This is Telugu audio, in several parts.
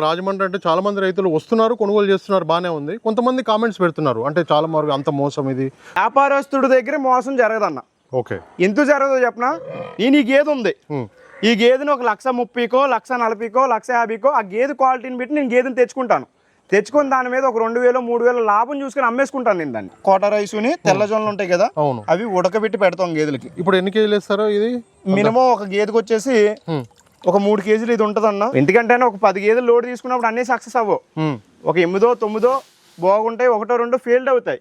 రాజమండ్రి అంటే చాలా మంది రైతులు వస్తున్నారు, కొనుగోలు చేస్తున్నారు, బానే ఉంది. కొంతమంది కామెంట్స్ పెడుతున్నారు, అంటే చాలా మరుగు అంత మోసం ఇది. వ్యాపారస్తుడి దగ్గర మోసం జరగదన్న. ఓకే, ఎందుకు జరగదో చెప్పనా, నేను ఈ గేదె ఉంది, ఈ గేదెని 1,30,000కో 1,40,000కో 1,50,000కో ఆ గేదె క్వాలిటీని బట్టి నేను గేదెని తెచ్చుకొని దాని మీద ఒక 2,000 3,000 లాభం చూసుకొని అమ్మేసుకుంటాను నేను దాన్ని. కోట రైసుని తెల్లజొన్నలు ఉంటాయి కదా, అవును, అవి ఉడకబెట్టి పెడతాం గేదెలకి. ఇప్పుడు ఎన్ని కేజీలు వేస్తారో ఇది? మినిమం ఒక గేదెకి వచ్చేసి ఒక 3 కేజీలు ఇది ఉంటుంది అన్న. ఎందుకంటే ఒక 10 గేదెలు లోడ్ తీసుకున్నప్పుడు అన్నీ సక్సెస్ అవ్వవు. ఒక 8 9 బాగుంటాయి, 1 2 ఫెయిల్డ్ అవుతాయి.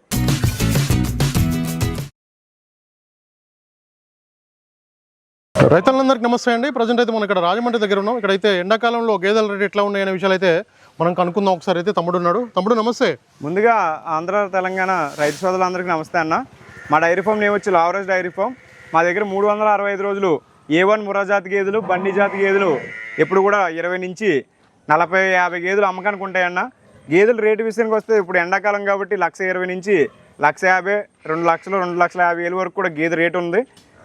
రైతులందరికీ నమస్తే అండి. ప్రజెంట్ అయితే మనం ఇక్కడ రాజమండ్రి దగ్గర ఉన్నాం. ఇక్కడైతే ఎండాకాలంలో గేదెల రేటు ఎట్లా ఉన్నాయనే విషయాలు అయితే మనం కనుక్కుందాం. ఒకసారి అయితే తమ్ముడు ఉన్నాడు. తమ్ముడు నమస్తే. ముందుగా ఆంధ్ర తెలంగాణ రైతు సోదరులందరికీ నమస్తే అన్న. మా డైరీ ఫామ్ నేమ్ వచ్చి లావరేజ్ డైరీ ఫామ్. మా దగ్గర 365 రోజులు A1 ముర్రా జాతి గేదెలు, బండి జాతి గేదెలు ఎప్పుడు కూడా 20 నుంచి 40 50 గేదెలు అమ్మకానికి ఉంటాయన్న. గేదెల రేటు విషయానికి వస్తే ఇప్పుడు ఎండాకాలం కాబట్టి 1,20,000 నుంచి 1,50,000, 2 లక్షలు 2,50,000 వరకు కూడా గేదె రేటు ఉంది.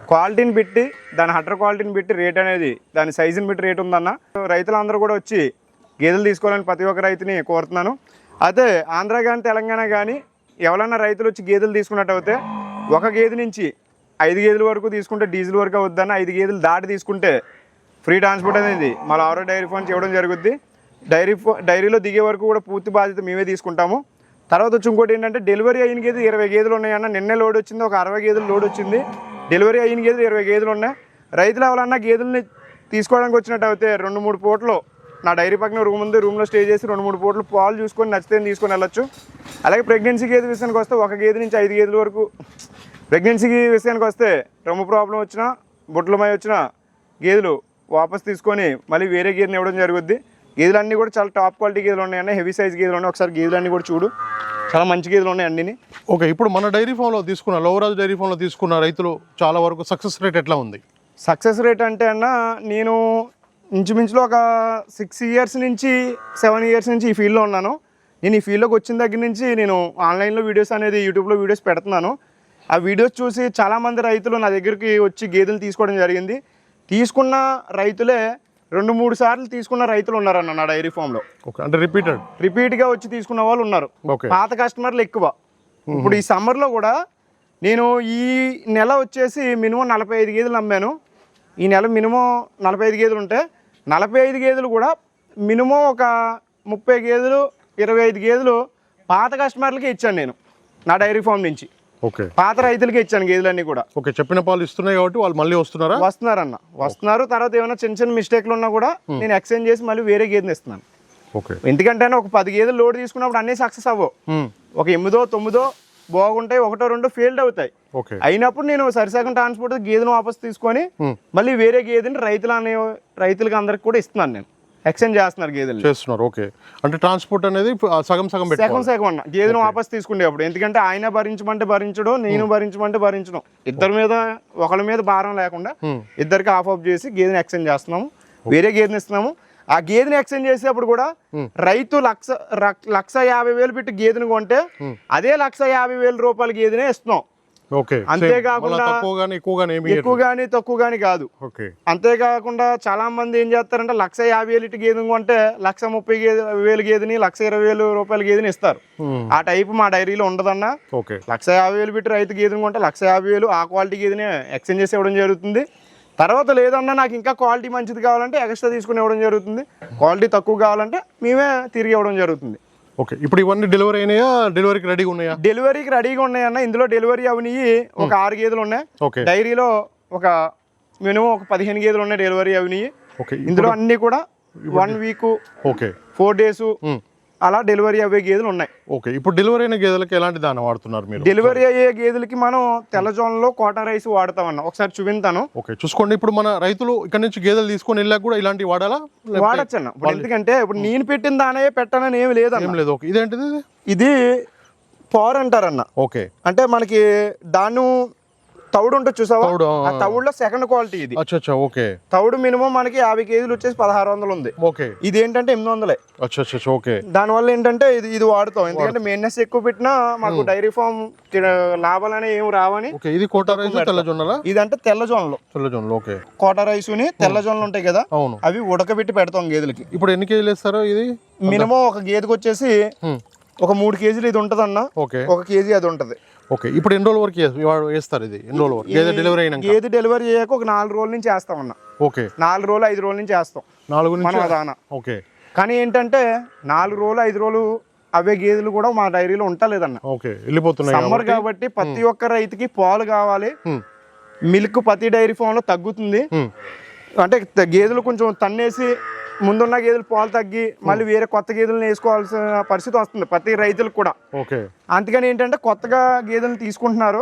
క్వాలిటీని బట్టి, దాని హటర్ క్వాలిటీని బట్టి రేట్ అనేది, దాని సైజుని బట్టి రేటు ఉందన్న. రైతులందరూ కూడా వచ్చి గేదెలు తీసుకోవాలని ప్రతి ఒక్క రైతుని కోరుతున్నాను. అయితే ఆంధ్ర కానీ తెలంగాణ కానీ ఎవరైనా రైతులు వచ్చి గేదెలు తీసుకున్నట్టు అయితే ఒక గేదె నుంచి 5 గేదెల వరకు తీసుకుంటే డీజిల్ వరకు అవుద్దన్న. 5 గేదెలు దాటి తీసుకుంటే ఫ్రీ ట్రాన్స్పోర్ట్ అనేది మా లావరేజ్ డైరీ ఫామ్ చేయడం జరుగుద్ది. డైరీలో దిగే వరకు కూడా పూర్తి బాధ్యత మేమే తీసుకుంటాము. తర్వాత వచ్చి ఇంకోటి ఏంటంటే, డెలివరీ అయిన గేదెలు 20 గేదెలు ఉన్నాయన్న. నిన్నే లోడ్ వచ్చింది, ఒక 60 గేదెలు లోడ్ వచ్చింది. డెలివరీ అయిన గేదెలు 20 గేదెలు ఉన్నాయి. రైతులు ఎవరన్నా గేదెల్ని తీసుకోవడానికి వచ్చినట్టు అయితే 2-3 పూటలు నా డైరీ పక్కన రూమ్ ఉంది, రూమ్లో స్టే చేసి 2-3 పూటలు పాలు చూసుకొని నచ్చితే తీసుకొని వెళ్ళొచ్చు. అలాగే ప్రెగ్నెన్సీ గేదె విషయానికి వస్తే ఒక గేదె నుంచి 5 గేదెల వరకు, ప్రెగ్నెన్సీ విషయానికి వస్తే రొమ్ము ప్రాబ్లం వచ్చినా, బుట్లమై వచ్చినా గేదెలు వాపస్ తీసుకొని మళ్ళీ వేరే గేదెని ఇవ్వడం జరుగుద్ది. గేదెలన్నీ కూడా చాలా టాప్ క్వాలిటీ గేదెలు ఉన్నాయన్న, హెవీ సైజ్ గేదెలు ఉన్నాయి. ఒకసారి గేదెలన్నీ కూడా చూడు, చాలా మంచి గేదెలు ఉన్నాయి అన్నీ. ఓకే, ఇప్పుడు మన డైరీ ఫామ్లో తీసుకున్న, లవరాజ్ డైరీ ఫామ్లో తీసుకున్న రైతులు చాలా వరకు సక్సెస్ రేట్ ఎట్లా ఉంది? సక్సెస్ రేట్ అంటే అన్న, నేను ఇంచుమించులో ఒక 6 ఇయర్స్ నుంచి 7 ఇయర్స్ నుంచి ఈ ఫీల్డ్లో ఉన్నాను. నేను ఈ ఫీల్డ్లోకి వచ్చిన దగ్గర నుంచి నేను ఆన్లైన్లో వీడియోస్ అనేది, యూట్యూబ్లో వీడియోస్ పెడుతున్నాను. ఆ వీడియోస్ చూసి చాలామంది రైతులు నా దగ్గరికి వచ్చి గేదెలు తీసుకోవడం జరిగింది. తీసుకున్న రైతులే 2-3 సార్లు తీసుకున్న రైతులు ఉన్నారన్న నా డైరీ ఫామ్లో. ఓకే, అంటే రిపీట్గా వచ్చి తీసుకున్న వాళ్ళు ఉన్నారు. పాత కస్టమర్లు ఎక్కువ. ఇప్పుడు ఈ సమ్మర్లో కూడా నేను ఈ నెల వచ్చేసి మినిమం 45 గేదెలు అమ్మాను. ఈ నెల మినిమం 45 గేదెలు ఉంటే 45 గేదెలు కూడా మినిమం ఒక 30 గేదెలు 25 గేదెలు పాత కస్టమర్లకి ఇచ్చాను నేను నా డైరీ ఫామ్ నుంచి. ఓకే, పాత రైతులకి ఇచ్చాను గేదెలన్నీ కూడా. ఓకే, చెప్పిన పాలు ఇస్తున్నాయి కాబట్టి వాళ్ళు మళ్ళీ వస్తున్నారు. తర్వాత ఏమైనా చిన్న మిస్టేక్లు ఉన్నా కూడా నేను ఎక్స్చేంజ్ చేసి మళ్ళీ వేరే గేదెని ఇస్తున్నాను. ఓకే, ఎందుకంటే ఒక 10 గేదెలు లోడ్ తీసుకున్నప్పుడు అన్నీ సక్సెస్ అవ్వవు. ఒక 8 9 బాగుంటాయి, 1 2 ఫెయిల్డ్ అవుతాయి. అయినప్పుడు నేను సరిసగం ట్రాన్స్పోర్ట్ గేదెను వాపస్ తీసుకొని మళ్ళీ వేరే గేదెని రైతులకి అందరికి కూడా ఇస్తున్నాను. నేను ఎక్స్చేంజ్ చేస్తున్నారు గేదెలు చేస్తున్నారు. ఓకే, అంటే ట్రాన్స్పోర్ట్ అనేది సగం అన్న గేదెను వాపస్ తీసుకునేప్పుడు. ఎందుకంటే ఆయన భరించమంటే భరించడం, నేను భరించమంటే భరించడం, ఇద్దరి మీద ఒకరి మీద భారం లేకుండా ఇద్దరికి ఆఫ్ చేసి గేదెని ఎక్స్చేంజ్ చేస్తున్నాము, వేరే గేదెని ఇస్తున్నాము. ఆ గేదెని ఎక్స్చేంజ్ చేసేప్పుడు కూడా రైతు 1,50,000 పెట్టి గేదెని కొంటే అదే 1,50,000 రూపాయల గేదెనే ఇస్తున్నాం. అంతేకాకుండా ఎక్కువ గానీ తక్కువ గానీ కాదు. అంతేకాకుండా చాలా మంది ఏం చేస్తారంటే 1,50,000 ఇటు గేదెని కొంటే 1,30,000 గేదెని 1,20,000 రూపాయల గేదెని ఇస్తారు. ఆ టైపు మా డైరీలో ఉండదన్నా. 1,50,000 పెట్టి రైతు గేదెని కొంటే 1,50,000 ఆ క్వాలిటీ గేదెని ఎక్స్చేంజ్ చేసి ఇవ్వడం జరుగుతుంది. తర్వాత లేదన్నా నాకు ఇంకా క్వాలిటీ మంచిది కావాలంటే ఎక్స్ట్రా తీసుకుని ఇవ్వడం జరుగుతుంది. క్వాలిటీ తక్కువ కావాలంటే మేమే తిరిగి ఇవ్వడం జరుగుతుంది. ఓకే, ఇప్పుడు ఇవన్నీ డెలివరీ అయినాయా, డెలివరీకి రెడీగా ఉన్నాయా? డెలివరీకి రెడీగా ఉన్నాయన్న. ఇందులో డెలివరీ అవనివి ఒక 6 గేదెలు ఉన్నాయి. డైరీలో ఒక మినిమం ఒక 15 గేదెలు ఉన్నాయి డెలివరీ అవనివి. ఇందులో అన్ని కూడా 1 వీక్ 4 డేస్ అలా డెలివరీ అయ్యే గేదెలు ఉన్నాయి. ఓకే, ఇప్పుడు డెలివరీ అయిన గేదెలకి ఎలాంటి దాన్ని వాడుతున్నారు మీరు? డెలివరీ అయ్యే గేదెలకి మనం తెల్లజోన్లో కోటా రైస్ వాడతామన్నా. ఒకసారి చూపించాను. ఓకే, చూసుకోండి. ఇప్పుడు మన రైతులు ఇక్కడ నుంచి గేదెలు తీసుకొని వెళ్ళాక కూడా ఇలాంటివి వాడాలా? వాడచ్చు అన్న. ఎందుకంటే ఇప్పుడు నేను పెట్టిన దానే పెట్టాలని ఏమి లేదు. ఓకే, ఇదేంటిది? ఇది పవర్ అంటారన్న. ఓకే, అంటే మనకి దాన్ని తౌడు ఉంటుంది చూసావా, తౌడు, ఆ తౌడులో సెకండ్ క్వాలిటీ ఇది. అచ్చా ఓకే. తౌడు మినిమం మనకి 50 కేజీలు వచ్చేసి 1600 ఉంది. ఓకే. ఇది ఏంటంటే 800. అచ్చా ఓకే. దానివల్ల ఏంటంటే ఇది వాడుతాం, ఎందుకంటే మెయింటెనెన్స్ ఎక్కువ పెట్టినా మాకు డైరీ ఫామ్ లాభాలనే ఏం రావని. ఇది కోటా రైస్ తెల్ల జొన్నలా? ఇదంటే తెల్ల జొన్నలు. ఓకే. కోటా రైస్ ని తెల్ల జొన్నలు ఉంటాయి కదా, అవును, అవి ఉడకబెట్టి పెడతాం గేదెలకి. ఇప్పుడు ఎన్ని కేజీలు వేస్తారు ఇది? మినిమం ఒక గేదెకి వచ్చేసి ఒక 3 కేజీలు ఇది ఉంటుంది అన్న. ఓకే. 1 కేజీ అది ఉంటుంది. ఓకే. ఇప్పుడు ఎన్ని రోజుల వరకు వేస్తారు ఇది? ఎన్ని రోజుల వరకు గేదె డెలివరీ అయినాక? గేదె డెలివరీ అయ్యాక ఒక 4 రోజుల నుంచి వేస్తామన్న. ఓకే. 4 రోజులు 5 రోజుల నుంచి వేస్తాం 4 నుంచి దానా. ఓకే. కానీ ఏంటంటే 4 రోజులు 5 రోజులు అవే గేదెలు కూడా మా డైరీలో ఉంటలేదన్న. ఓకే, వెళ్ళిపోతున్నాయి. సమ్మర్ కాబట్టి ప్రతి ఒక్క రైతుకి పాలు కావాలి, మిల్క్ ప్రతి డైరీ ఫామ్ లో తగ్గుతుంది. అంటే గేదెలు కొంచెం తన్నేసి ముందున్న గేదెలు పాలు తగ్గి మళ్ళీ వేరే కొత్త గేదెలను వేసుకోవాల్సిన పరిస్థితి వస్తుంది ప్రతి రైతులకు కూడా. ఓకే. అందుకని ఏంటంటే కొత్తగా గేదెలను తీసుకుంటున్నారు.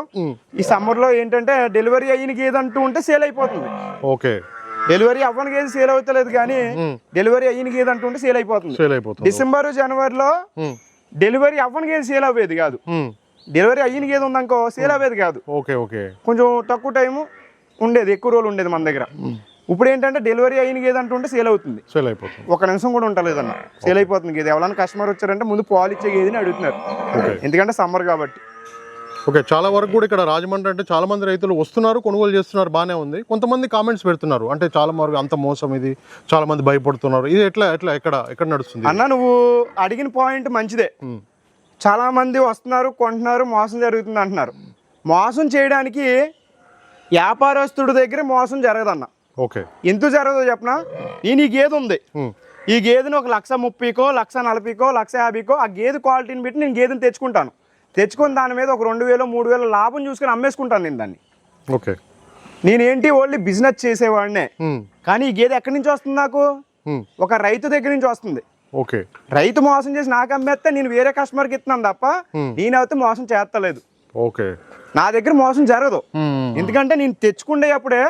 ఈ సమ్మర్ లో ఏంటంటే డెలివరీ అయిన గేదె అంటూ ఉంటే సేల్ అయిపోతుంది. ఓకే. డెలివరీ అవ్వని గేదె సేల్ అవుతలేదు, కానీ డెలివరీ అయిన గేదె అంటూ ఉంటే సేల్ అయిపోతుంది. డిసెంబర్ జనవరిలో డెలివరీ అవ్వని గేదె సేల్ అవ్వేది కాదు, డెలివరీ అయిన గేదె ఉందనుకో సేల్ అవ్వేది కాదు. ఓకే. ఓకే. కొంచెం తక్కువ టైం ఉండేది, ఎక్కువ రోజులు ఉండేది మన దగ్గర. ఇప్పుడు ఏంటంటే డెలివరీ అయిన గేదె అంటుంటే సేల్ అవుతుంది, సేల్ అయిపోతుంది. 1 నిమిషం కూడా ఉండలేదన్న, సేల్ అయిపోతుంది గేదె. ఎవరైనా కస్టమర్ వచ్చారంటే ముందు పాలు ఇచ్చే గేదెని అడుగుతున్నారు, ఎందుకంటే సమ్మర్ కాబట్టి. ఓకే. చాలా వరకు కూడా ఇక్కడ రాజమండ్రి అంటే చాలా మంది రైతులు వస్తున్నారు, కొనుగోలు చేస్తున్నారు, బాగానే ఉంది. కొంతమంది కామెంట్స్ పెడుతున్నారు, అంటే చాలా వరకు అంత మోసం ఇది, చాలా మంది భయపడుతున్నారు. ఇది ఎట్లా ఎక్కడ నడుస్తుంది అన్న? నువ్వు అడిగిన పాయింట్ మంచిదే. చాలా మంది వస్తున్నారు, కొంటున్నారు, మోసం జరుగుతుంది అంటున్నారు. మోసం చేయడానికి వ్యాపారస్తుడి దగ్గర మోసం జరగదన్న. ఓకే. ఎందుకు జరగదో చెప్పనా? నేను ఈ గేదె ఉంది, ఈ గేదెని ఒక 130,000కో 140,000కో 150,000కో ఆ గేదె క్వాలిటీని బట్టి నేను గేదెని తెచ్చుకొని దాని మీద ఒక 2,000 3,000 లాభం చూసుకొని అమ్మేసుకుంటాను నేను దాన్ని. ఓకే. నేనేంటి ఓన్లీ బిజినెస్ చేసేవాడినే, కానీ ఈ గేదె ఎక్కడి నుంచి వస్తుంది నాకు? ఒక రైతు దగ్గర నుంచి వస్తుంది. ఓకే. రైతు మోసం చేసి నాకు అమ్మేస్తే నేను వేరే కస్టమర్కి ఇస్తున్నాను తప్ప నేనైతే మోసం చేస్తలేదు. ఓకే. నా దగ్గర మోసం జరగదు, ఎందుకంటే నేను తెచ్చుకునేటప్పుడే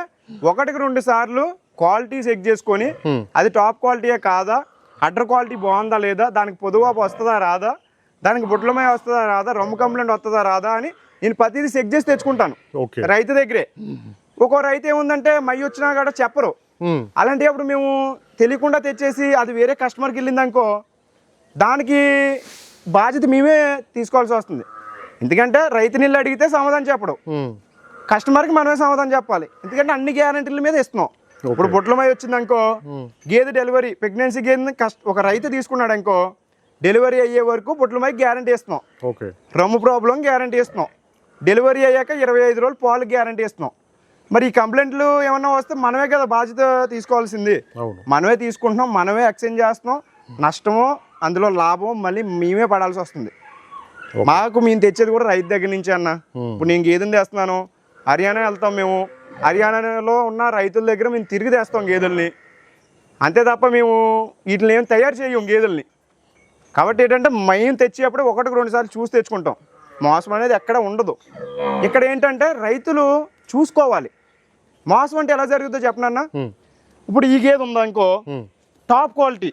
1-2 సార్లు క్వాలిటీ చెక్ చేసుకొని అది టాప్ క్వాలిటీయే కాదా, అడ్డర్ క్వాలిటీ బాగుందా లేదా, దానికి పొదువాపు వస్తుందా రాదా, దానికి బుట్లమై వస్తుందా రాదా, రొమ్ము కంప్లైంట్ వస్తుందా రాదా అని నేను ప్రతిదీ చెక్ చేసి తెచ్చుకుంటాను రైతు దగ్గరే. ఒక్కో రైతు ఏముందంటే మై వచ్చినా కూడా చెప్పరు. అలాంటప్పుడు మేము తెలియకుండా తెచ్చేసి అది వేరే కస్టమర్కి వెళ్ళిందనుకో దానికి బాధ్యత మేమే తీసుకోవాల్సి వస్తుంది. ఎందుకంటే రైతు నీళ్ళు అడిగితే సమాధానం చెప్పడు, కస్టమర్కి మనమే సమాధానం చెప్పాలి. ఎందుకంటే అన్ని గ్యారంటీల మీద ఇస్తున్నాం. ఇప్పుడు బుట్లమై వచ్చిందనుకో, గేదె డెలివరీ ప్రెగ్నెన్సీ గేదెని ఒక రైతు తీసుకున్నాడు అనుకో, డెలివరీ అయ్యే వరకు బుట్లమై గ్యారంటీ ఇస్తున్నాం, రొమ్ము ప్రాబ్లం గ్యారంటీ ఇస్తున్నాం, డెలివరీ అయ్యాక 25 రోజులు పాలు గ్యారంటీ ఇస్తున్నాం. మరి ఈ కంప్లైంట్లు ఏమన్నా వస్తే మనమే కదా బాధ్యత తీసుకోవాల్సింది. మనమే తీసుకుంటున్నాం, మనమే ఎక్స్చేంజ్ చేస్తున్నాం. నష్టమో అందులో లాభం మళ్ళీ మేమే పడాల్సి వస్తుంది. మాకు మేము తెచ్చేది కూడా రైతు దగ్గర నుంచి అన్న. ఇప్పుడు నేను గేదెని తెస్తున్నాను, హర్యానా వెళ్తాం మేము, హర్యానాలో ఉన్న రైతుల దగ్గర మేము తిరిగి తెస్తాం గేదెల్ని, అంతే తప్ప మేము వీటిని ఏం తయారు చేయం గేదెల్ని. కాబట్టి ఏంటంటే మేము తెచ్చేటప్పుడు 1-2 సార్లు చూసి తెచ్చుకుంటాం, మోసం అనేది ఎక్కడ ఉండదు. ఇక్కడ ఏంటంటే రైతులు చూసుకోవాలి. మోసం అంటే ఎలా జరుగుతుందో చెప్పనన్నా? ఇప్పుడు ఈ గేదె ఉందనుకో, టాప్ క్వాలిటీ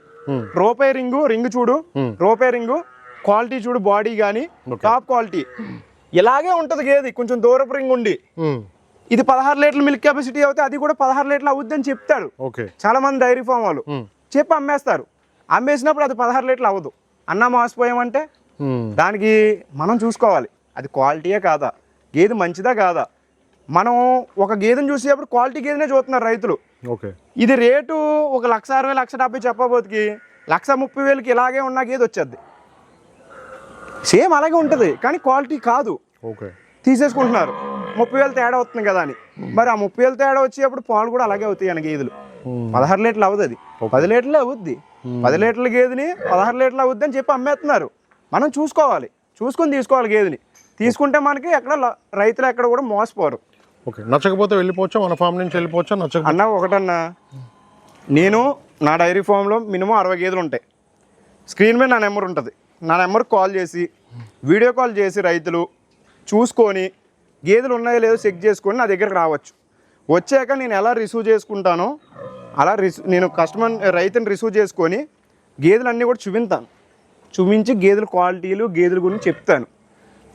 రూపాయి రింగు చూడు, రూపాయి రింగు క్వాలిటీ చూడు, బాడీ కానీ టాప్ క్వాలిటీ ఇలాగే ఉంటుంది గేదె. కొంచెం దూరపు రింగ్ ఉండి ఇది 16 లీటర్ల మిల్క్ కెపాసిటీ అవుతే అది కూడా 16 లీటర్లు అవుద్ది అని చెప్తాడు చాలా మంది డైరీ ఫామ్ వాళ్ళు, చెప్పి అమ్మేస్తారు. అమ్మేసినప్పుడు అది 16 లీటర్లు అవ్వదు. అన్నా మోసపోయామంటే దానికి మనం చూసుకోవాలి, అది క్వాలిటీయే కాదా, గేదె మంచిదా కాదా. మనం ఒక గేదెని చూసేటప్పుడు క్వాలిటీ గేదెనే చూస్తున్నారు రైతులు. ఇది రేటు ఒక 1,60,000 1,70,000 చెప్పబోతుకి 1,30,000కి ఇలాగే ఉన్న గేదె వచ్చేది, సేమ్ అలాగే ఉంటుంది, కానీ క్వాలిటీ కాదు. తీసేసుకుంటున్నారు, 30,000 తేడా వస్తుంది కదా అని. మరి ఆ 30,000 తేడా వచ్చేటప్పుడు పాలు కూడా అలాగే అవుతాయి అన్న గేదెలు. 16 లీటర్లు అవ్వదు, అది 10 లీటర్లు అవుద్ది. 10 లీటర్ల గేదెని 16 లీటర్లు అవుద్ది అని చెప్పి అమ్మేస్తున్నారు. మనం చూసుకోవాలి, చూసుకొని తీసుకోవాలి గేదెని. తీసుకుంటే మనకి ఎక్కడ రైతులు ఎక్కడ కూడా మోసపోరు. నచ్చకపోతే వెళ్ళిపోవచ్చా, మన ఫామ్ నుంచి వెళ్ళిపోవచ్చా? అన్న ఒకటన్నా, నేను నా డైరీ ఫామ్లో మినిమం 60 గేదెలు ఉంటాయి. స్క్రీన్ మీద నా నెంబర్ ఉంటుంది, నా నెంబర్కి కాల్ చేసి వీడియో కాల్ చేసి రైతులు చూసుకొని గేదెలు ఉన్నాయో లేదో చెక్ చేసుకొని నా దగ్గరికి రావచ్చు. వచ్చాక నేను ఎలా రిసీవ్ చేసుకుంటానో అలా నేను రైతుని రిసీవ్ చేసుకొని గేదెలన్నీ కూడా చూపిస్తాను. చూపించి గేదెల క్వాలిటీలు గేదెల గురించి చెప్తాను.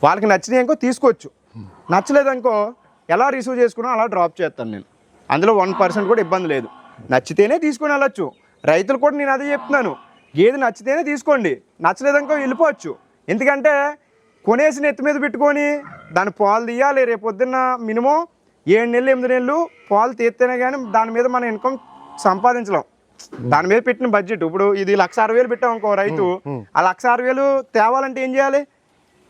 వాళ్ళకి నచ్చినాయనుకో తీసుకోవచ్చు, నచ్చలేదనుకో ఎలా రిసీవ్ చేసుకున్నా అలా డ్రాప్ చేస్తాను నేను. అందులో 1% కూడా ఇబ్బంది లేదు. నచ్చితేనే తీసుకొని వెళ్ళొచ్చు. రైతులు కూడా నేను అదే చెప్తున్నాను, గేదె నచ్చితేనే తీసుకోండి, నచ్చలేదనుకో వెళ్ళిపోవచ్చు. ఎందుకంటే కొనేసి నెత్తి మీద పెట్టుకొని దాని పాలు తీయాలి, రేపు పొద్దున్న మినిమం 7 నెలలు 8 నెలలు పాలు తీస్తేనే కానీ దాని మీద మన ఇన్కమ్ సంపాదించలేం. దాని మీద పెట్టిన బడ్జెట్ ఇప్పుడు ఇది 1,60,000 పెట్టాం ఇంకో రైతు, ఆ 1,60,000 తేవాలంటే ఏం చేయాలి?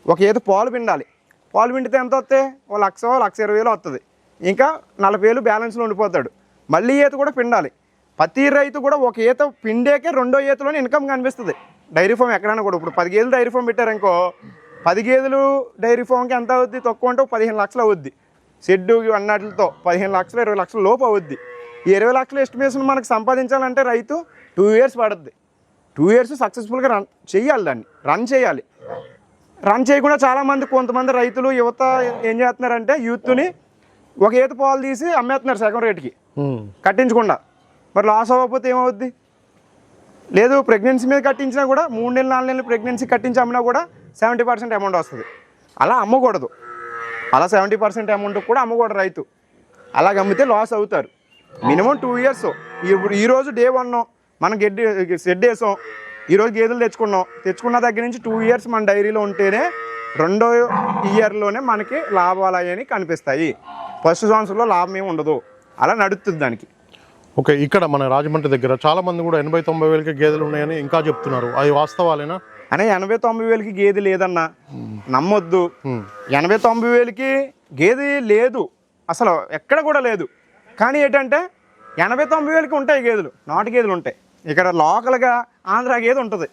ఒక ఈత పాలు పిండాలి. పాలు పిండితే ఎంత వస్తాయి? 1,00,000 1,20,000 వస్తుంది. ఇంకా 40,000 బ్యాలెన్స్లో ఉండిపోతాడు. మళ్ళీ ఈత కూడా పిండాలి. ప్రతి రైతు కూడా ఒక ఈత పిండేకే రెండో ఈతలోనే ఇన్కమ్ కనిపిస్తుంది. డైరీ ఫామ్ ఎక్కడైనా కూడా ఇప్పుడు 10 గేదెలు డైరీ ఫామ్ పెట్టారనుకో, 10 గేదెలు డైరీ ఫామ్కి ఎంత అవుద్ది? తక్కువ అంటే 15 లక్షలు అవుద్ది. షెడ్డు అన్నట్లతో 15 లక్షలు 20 లక్షల లోపు అవుద్ది. ఈ 20 లక్షల ఎస్టిమేషన్ మనకు సంపాదించాలంటే రైతు 2 years పడుద్ది. 2 years సక్సెస్ఫుల్గా రన్ చేయాలి, దాన్ని రన్ చేయాలి. రన్ చేయకుండా చాలామంది కొంతమంది రైతులు యువత ఏం చేస్తున్నారంటే యూత్ని ఒక ఈత పాలు తీసి అమ్మేస్తున్నారు సెకండ్ రేట్కి కట్టించకుండా. మరి లాస్ అవ్వకపోతే ఏమవుద్ది? లేదు ప్రెగ్నెన్సీ మీద కట్టించినా కూడా 3 నెలలు 4 నెలలు ప్రెగ్నెన్సీ కట్టించి అమ్మినా కూడా 70% అమౌంట్ వస్తుంది. అలా అమ్మకూడదు. అలా 70% అమౌంట్ కూడా అమ్మకూడదు రైతు. అలాగ అమ్మితే లాస్ అవుతారు. Minimum 2 years. ఇప్పుడు ఈరోజు డే 1 మనం షెడ్ వేసాం, ఈరోజు గేదెలు తెచ్చుకున్న దగ్గర నుంచి 2 years మన డైరీలో ఉంటేనే రెండో ఇయర్లోనే మనకి లాభాలు అని కనిపిస్తాయి. ఫస్ట్ సంవత్సరంలో లాభం ఏమి ఉండదు. అలా నడుస్తుంది దానికి. ఓకే, ఇక్కడ మన రాజమండ్రి దగ్గర చాలా మంది కూడా 80-90 వేలకి గేదెలు ఉన్నాయని ఇంకా చెప్తున్నారు. అది వాస్తవాలేనా? అనే 80-90 వేలకి గేదె లేదన్నా, నమ్మొద్దు. 80-90 వేలకి గేదె లేదు, అసలు ఎక్కడ కూడా లేదు. కానీ ఏంటంటే 80-90 వేలకి ఉంటాయి గేదెలు, నాటు గేదెలు ఉంటాయి. ఇక్కడ లోకల్గా ఆంధ్ర గేదె ఉంటుంది,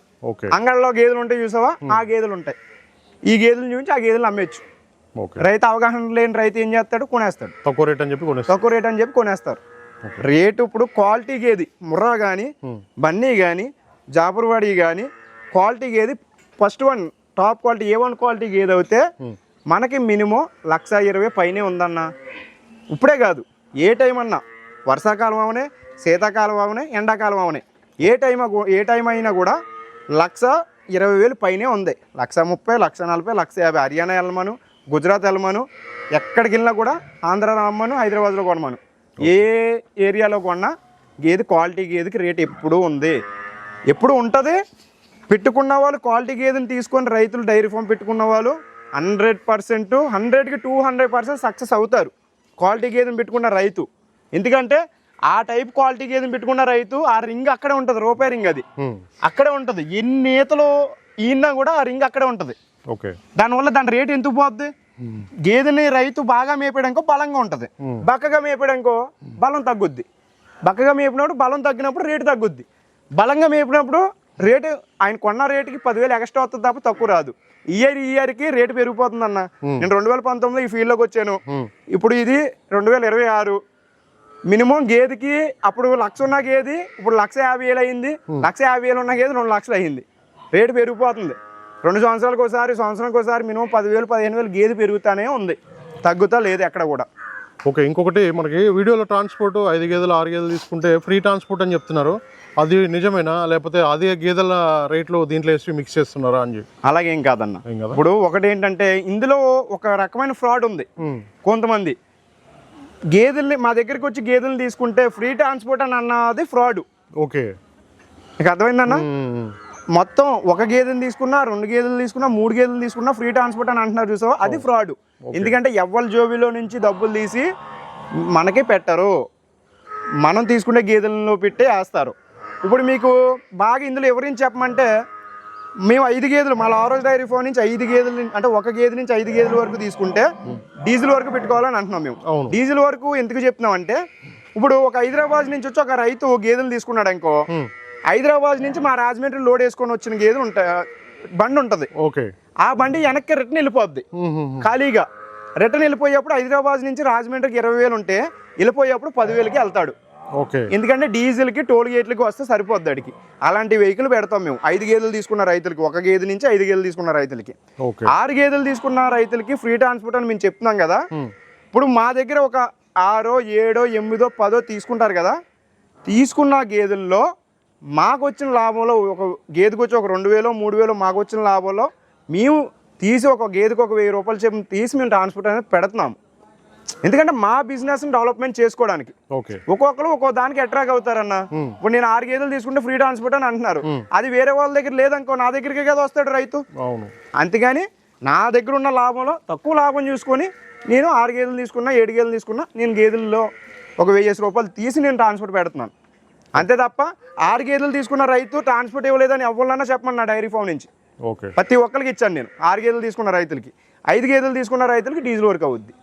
అంగళ్ళలో గేదెలు ఉంటాయి చూసావా, ఆ గేదెలు ఉంటాయి. ఈ గేదెలు చూపించి ఆ గేదెలు అమ్మేచ్చు. రైతు అవగాహన లేని రైతు ఏం చేస్తాడు? కొనేస్తాడు. తక్కువ రేట్ అని చెప్పి కొనేస్తారు. రేటు ఇప్పుడు క్వాలిటీ గేది ముర్రా కానీ బన్నీ కానీ జాపర్వాడి కానీ క్వాలిటీ గేది first 1 top quality A1 quality గేది అయితే మనకి మినిమం 1,20,000 పైనే ఉందన్న. ఇప్పుడే కాదు, ఏ టైం అన్నా, వర్షాకాలం అవనే, శీతాకాలం అవనే, ఎండాకాలం అవనే, ఏ టైం అయినా కూడా 1,20,000 పైనే ఉంది. 1,30,000 1,40,000 1,50,000 హర్యానా వెళ్ళమను, గుజరాత్ వెళ్ళమను, ఎక్కడికి వెళ్ళినా కూడా ఆంధ్ర రమ్మను, హైదరాబాద్లో కొనమను, ఏ ఏరియాలో కొన్నా గేదె క్వాలిటీ గేదెకి రేట్ ఎప్పుడూ ఉంది, ఎప్పుడు ఉంటుంది. పెట్టుకున్న వాళ్ళు క్వాలిటీ గేదెని తీసుకొని రైతులు డైరీ ఫామ్ పెట్టుకున్న వాళ్ళు 100% 100కి 200% సక్సెస్ అవుతారు క్వాలిటీ గేదెని పెట్టుకున్న రైతు. ఎందుకంటే ఆ టైప్ క్వాలిటీ గేదెని పెట్టుకున్న రైతు ఆ రింగ్ అక్కడే ఉంటుంది, రూపాయి రింగ్ అది అక్కడే ఉంటుంది. ఎన్ని ఈతలు ఈయన కూడా ఆ రింగ్ అక్కడే ఉంటుంది. దానివల్ల దాని రేటు ఎందుకు పోద్ది? గేదెని రైతు బాగా మేపడానికో బలంగా ఉంటుంది, బక్కగా మేపడానికో బలం తగ్గుద్ది. బక్కగా మేపినప్పుడు బలం తగ్గినప్పుడు రేటు తగ్గుద్ది. బలంగా మేపినప్పుడు రేటు ఆయన కొన్న రేటుకి 10,000 ఎక్స్ట్రా వస్తుంది తప్ప తక్కువ రాదు. ఇయర్కి రేటు పెరిగిపోతుంది అన్న. నేను 2019 ఈ ఫీల్డ్లోకి వచ్చాను, ఇప్పుడు ఇది 2026. మినిమం గేదెకి అప్పుడు 1,00,000 ఉన్న గేది ఇప్పుడు 1,50,000 అయింది, 1,50,000 ఉన్న గేది 2 లక్షలు అయింది. రేటు పెరిగిపోతుంది. 2 సంవత్సరాలకు ఒకసారి, సంవత్సరానికి ఒకసారి మినిమం 10,000 15,000 గేదె పెరుగుతానే ఉంది, తగ్గుతా లేదు ఎక్కడ కూడా. ఓకే, ఇంకొకటి మనకి వీడియోలో ట్రాన్స్పోర్ట్ 5 గేదెలు 6 గేదెలు తీసుకుంటే ఫ్రీ ట్రాన్స్పోర్ట్ అని చెప్తున్నారు. అది నిజమేనా, లేకపోతే అదే గేదెల రేట్లు దీంట్లో వేసి మిక్స్ చేస్తున్నారా అని చెప్పి? అలాగేం కాదన్న. ఇప్పుడు ఒకటి ఏంటంటే ఇందులో ఒక రకమైన ఫ్రాడ్ ఉంది. కొంతమంది గేదెల్ని మా దగ్గరికి వచ్చి గేదెల్ని తీసుకుంటే ఫ్రీ ట్రాన్స్పోర్ట్ అని అన్నది ఫ్రాడ్. ఓకే, నీకు అర్థమైందన్న? మొత్తం ఒక గేదెని తీసుకున్నా, 2 గేదెలు తీసుకున్నా, 3 గేదెలు తీసుకున్నా ఫ్రీ ట్రాన్స్పోర్ట్ అని అంటున్నారు చూసావా, అది ఫ్రాడ్. ఎందుకంటే ఎవ్వరి జోబీలో నుంచి డబ్బులు తీసి మనకి పెట్టరు, మనం తీసుకునే గేదెలలో పెట్టే వేస్తారు. ఇప్పుడు మీకు బాగా ఇందులో ఎవరిని చెప్పమంటే, మేము 5 గేదెలు మా లావరేజ్ డైరీ ఫామ్ నుంచి 5 గేదెలు అంటే ఒక గేదె నుంచి 5 గేదెల వరకు తీసుకుంటే డీజిల్ వరకు పెట్టుకోవాలని అంటున్నాం మేము. డీజిల్ వరకు ఎందుకు చెప్తున్నాం అంటే, ఇప్పుడు ఒక హైదరాబాద్ నుంచి వచ్చి ఒక రైతు గేదెలు తీసుకున్నాడు అనుకో, హైదరాబాద్ నుంచి మా రాజమండ్రి లోడ్ వేసుకొని వచ్చిన గేదెలు ఉంటాయి, బండి ఉంటుంది. ఆ బండి వెనక్కి రిటర్న్ వెళ్ళిపోద్ది ఖాళీగా. రిటర్న్ వెళ్ళిపోయేప్పుడు హైదరాబాద్ నుంచి రాజమండ్రికి 20,000 ఉంటే వెళ్ళిపోయేప్పుడు 10,000కి వెళ్తాడు. ఎందుకంటే డీజిల్కి టోల్ గేట్లకి వస్తే సరిపోద్ది అడికి. అలాంటి వెహికల్ పెడతాం మేము 5 గేదెలు తీసుకున్న రైతులకి. ఒక గేదె నుంచి 5 గేదెలు తీసుకున్న రైతులకి, 6 గేదెలు తీసుకున్న రైతులకి ఫ్రీ ట్రాన్స్పోర్ట్ అని మేము చెప్తున్నాం కదా. ఇప్పుడు మా దగ్గర ఒక 6, 7, 8, 10 తీసుకుంటారు కదా, తీసుకున్న గేదెల్లో మాకు వచ్చిన లాభంలో ఒక గేదెకి వచ్చి ఒక 2,000 3,000 మాకు వచ్చిన లాభంలో మేము తీసి ఒక గేదెకి ఒక 1,000 రూపాయలు చెప్పి తీసి మేము ట్రాన్స్పోర్ట్ అనేది పెడుతున్నాము. ఎందుకంటే మా బిజినెస్ని డెవలప్మెంట్ చేసుకోవడానికి. ఓకే. ఒక్కొక్కరు ఒక్కో దానికి అట్రాక్ట్ అవుతారన్న. ఇప్పుడు నేను 6 గేదెలు తీసుకుంటే ఫ్రీ ట్రాన్స్పోర్ట్ అని అంటున్నారు. అది వేరే వాళ్ళ దగ్గర లేదనుకో, నా దగ్గరికి కదా వస్తాడు రైతు. అవును. అంతేగాని నా దగ్గర ఉన్న లాభంలో తక్కువ లాభం చూసుకొని నేను 6 గేదెలు తీసుకున్నా, 7 గేదెలు తీసుకున్నా, నేను గేదెల్లో ఒక 1000 రూపాయలు తీసి నేను ట్రాన్స్పోర్ట్ పెడుతున్నాను. అంతే తప్ప 6 గేదెలు తీసుకున్న రైతు ట్రాన్స్పోర్ట్ ఇవ్వలేదని ఎవరినన్నా చెప్పమని నా డైరీ ఫామ్ నుంచి ఓకే. ప్రతి ఒక్కరికి ఇచ్చాను నేను. 6 గేదెలు తీసుకున్న రైతులకి, 5 గేదెలు తీసుకున్న రైతులకి డీజిల్ వర్క్ అవుద్ది.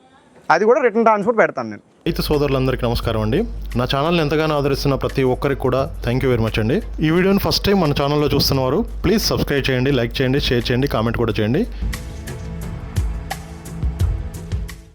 అది కూడా రిటర్న్ ట్రాన్స్పోర్ట్ పెడతాను నేను. రైతు సోదరులందరికీ నమస్కారం అండి. నా ఛానల్ని ఎంతగానో ఆదరిస్తున్న ప్రతి ఒక్కరికి కూడా థ్యాంక్ యూ వెరీ మచ్ అండి. ఈ వీడియోని ఫస్ట్ టైం మన ఛానల్లో చూస్తున్నవారు ప్లీజ్ సబ్స్క్రైబ్ చేయండి, లైక్ చేయండి, షేర్ చేయండి, కామెంట్ కూడా చేయండి.